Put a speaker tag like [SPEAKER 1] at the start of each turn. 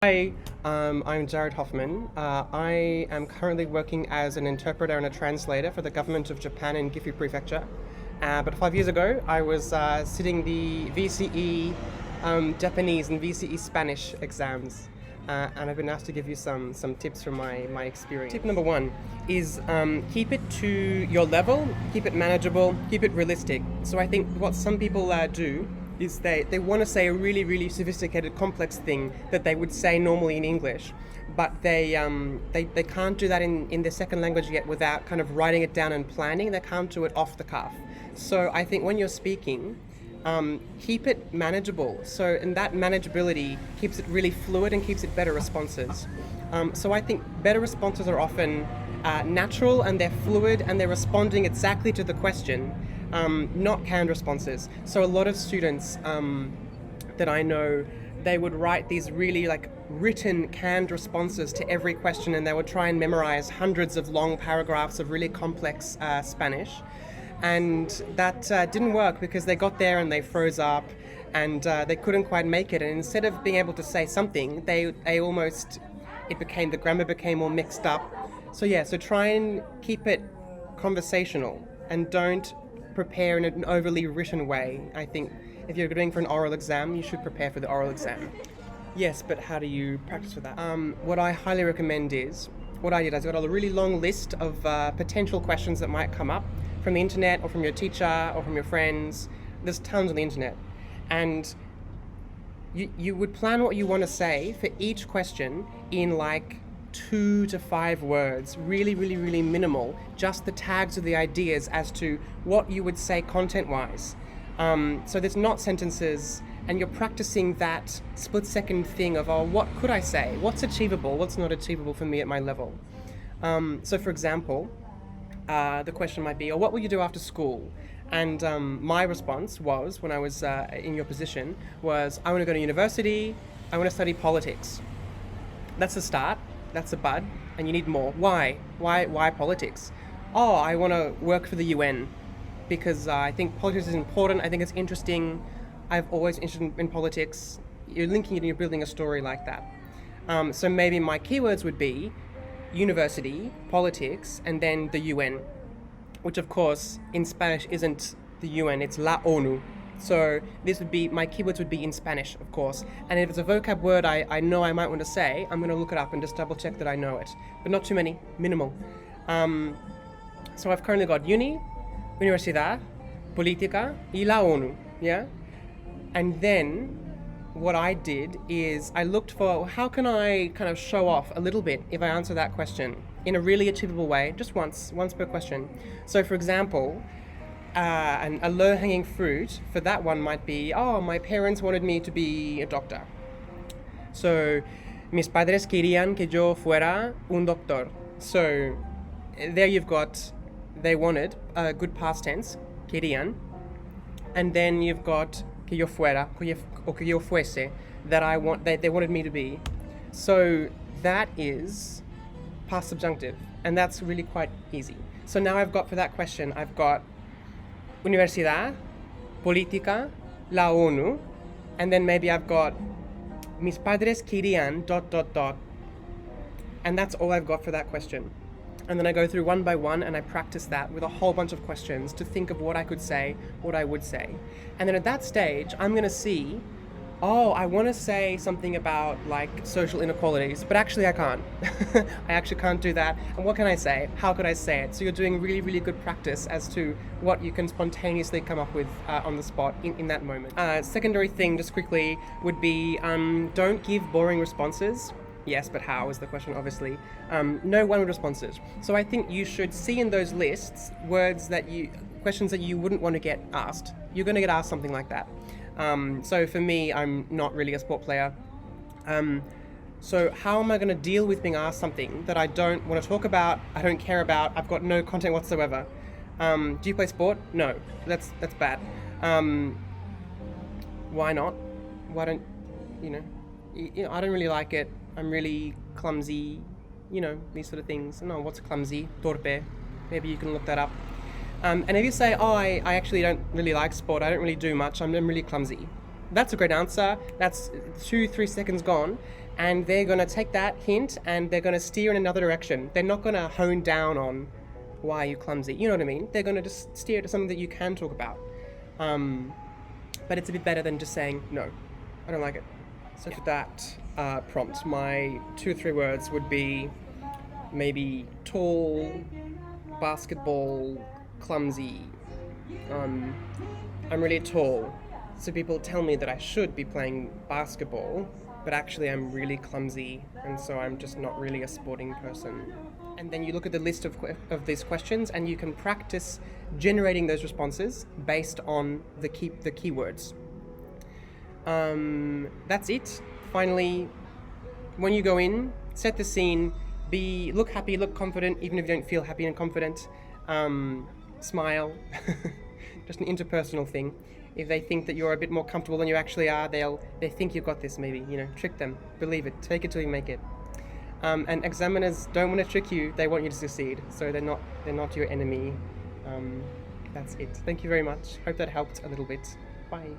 [SPEAKER 1] Hi, I'm Jared Hoffman. I am currently working as an interpreter and a translator for the government of Japan in Gifu Prefecture. But 5 years ago, I was sitting the VCE Japanese and VCE Spanish exams. And I've been asked to give you some tips from my experience. Tip number one is keep it to your level, keep it manageable, keep it realistic. So I think what some people do is they want to say a really, really sophisticated, complex thing that they would say normally in English, but they can't do that in their second language yet without kind of writing it down and planning. They can't do it off the cuff. So I think when you're speaking, keep it manageable. And that manageability keeps it really fluid and keeps it better responses. So I think better responses are often natural and they're fluid and they're responding exactly to the question. Not canned responses. So a lot of students that I know, they would write these really written canned responses to every question, and they would try and memorize hundreds of long paragraphs of really complex Spanish. And that didn't work because they got there and they froze up and they couldn't quite make it. And instead of being able to say something, the grammar became all mixed up. So try and keep it conversational and don't prepare in an overly written way. I think if you're going for an oral exam, you should prepare for the oral exam. Yes, but how do you practice for that? What I highly recommend is, what I did, I got a really long list of potential questions that might come up from the internet or from your teacher or from your friends. There's tons on the internet. And you would plan what you want to say for each question in 2 to 5 words, really, really, really minimal, just the tags of the ideas as to what you would say content-wise. So there's not sentences, and you're practicing that split-second thing of, what could I say? What's achievable? What's not achievable for me at my level? So for example, the question might be, what will you do after school? And my response was, when I was in your position, was, I want to go to university, I want to study politics. That's the start. That's a bud, and you need more. Why? Why politics? I want to work for the UN because I think politics is important. I think it's interesting. I've always been interested in politics. You're linking it and you're building a story like that. So maybe my keywords would be university, politics, and then the UN, which of course in Spanish isn't the UN, it's La ONU. So my keywords would be in Spanish, of course. And if it's a vocab word I know I might want to say, I'm going to look it up and just double check that I know it. But not too many, minimal. So I've currently got uni, universidad, política, y la ONU, yeah? And then what I did is I looked for how can I kind of show off a little bit if I answer that question in a really achievable way, just once per question. So for example, and a low-hanging fruit for that one might be, my parents wanted me to be a doctor. So, mis padres querían que yo fuera un doctor. So, there you've got, they wanted, a good past tense, querían. And then you've got que yo fuera, or que yo fuese, that they wanted me to be. So, that is past subjunctive, and that's really quite easy. So now I've got, for that question, I've got Universidad, Política, la ONU, and then maybe I've got mis padres querían ... And that's all I've got for that question. And then I go through one by one and I practice that with a whole bunch of questions to think of what I could say, what I would say. And then at that stage, I'm going to see, I want to say something about social inequalities, but actually I can't. I actually can't do that. And what can I say? How could I say it? So you're doing really, really good practice as to what you can spontaneously come up with on the spot in that moment. Secondary thing, just quickly, would be don't give boring responses. Yes, but how is the question, obviously. No one-word responses. So I think you should see in those lists questions that you wouldn't want to get asked. You're going to get asked something like that. So for me, I'm not really a sport player. So how am I going to deal with being asked something that I don't want to talk about, I don't care about, I've got no content whatsoever? Do you play sport? No, that's bad. Why not? Why don't, I don't really like it. I'm really clumsy, these sort of things. No, what's clumsy? Torpe. Maybe you can look that up. And if you say, I actually don't really like sport, I don't really do much, I'm really clumsy. That's a great answer. That's 2-3 seconds gone. and they're going to take that hint and they're going to steer in another direction. They're not going to hone down on why you're clumsy. You know what I mean? They're going to just steer to something that you can talk about. But it's a bit better than just saying, no, I don't like it. So for that prompt, my 2 or 3 words would be maybe tall, basketball, clumsy. I'm really tall, so people tell me that I should be playing basketball, but actually I'm really clumsy, and so I'm just not really a sporting person. And then you look at the list of these questions, and you can practice generating those responses based on the keywords. That's it. Finally, when you go in, set the scene. Look happy, look confident, even if you don't feel happy and confident. Smile. Just an interpersonal thing. If they think that you're a bit more comfortable than you actually are, they think you've got this. Maybe trick them. Believe it. Take it till you make it. And examiners don't want to trick you. They want you to succeed. So they're not your enemy. That's it. Thank you very much. Hope that helped a little bit. Bye.